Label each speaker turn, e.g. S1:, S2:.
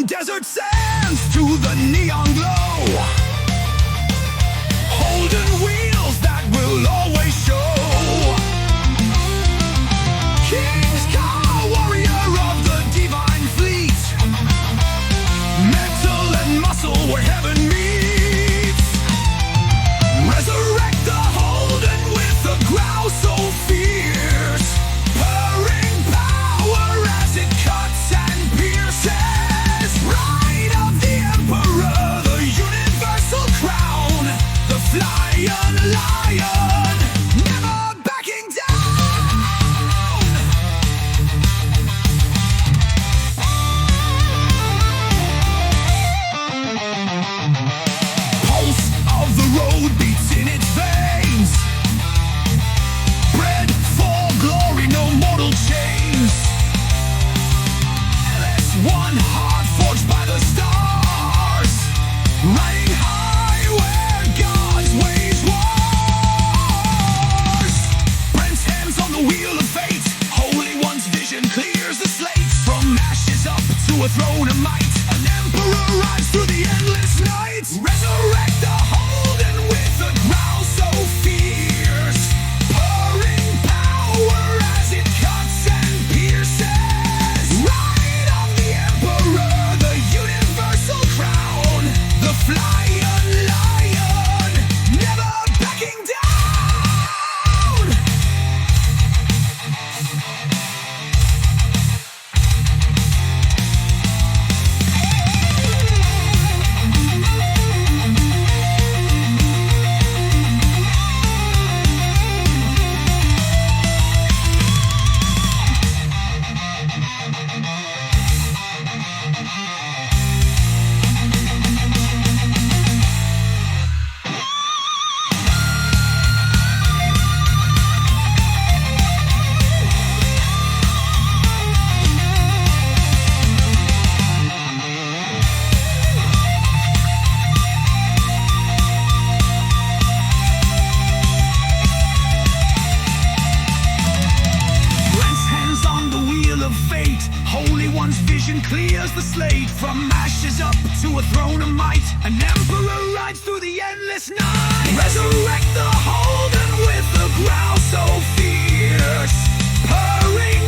S1: desert sands to the neon glow, holding wheels that will always show. King's car, warrior of the divine fleet, metal and muscle where heaven meets. Resurrect the Holden with a growl so fierce, purring power as it cuts and pierces. Ride of the emperor, the universal crown, the Flyion lion, never backing down. Pulse of the road beats in its veins, bred for glory, no mortal chains. LS1 heart forged by the stars, riding high where God's ways wars. Brent's hands on the wheel of fate, Holy One's vision clears the slate. From ashes up to a throne of might, an emperor rides through the endless night. Resurrect the Holden with a growl so fierce, purring power as it cuts and pierces. Ride on the emperor, the universal crown, the Flyion lion, never backing down. Holy One's vision clears the slate. From ashes up to a throne of might, an emperor rides through the endless night. Resurrect the Holden with a growl so fierce, purring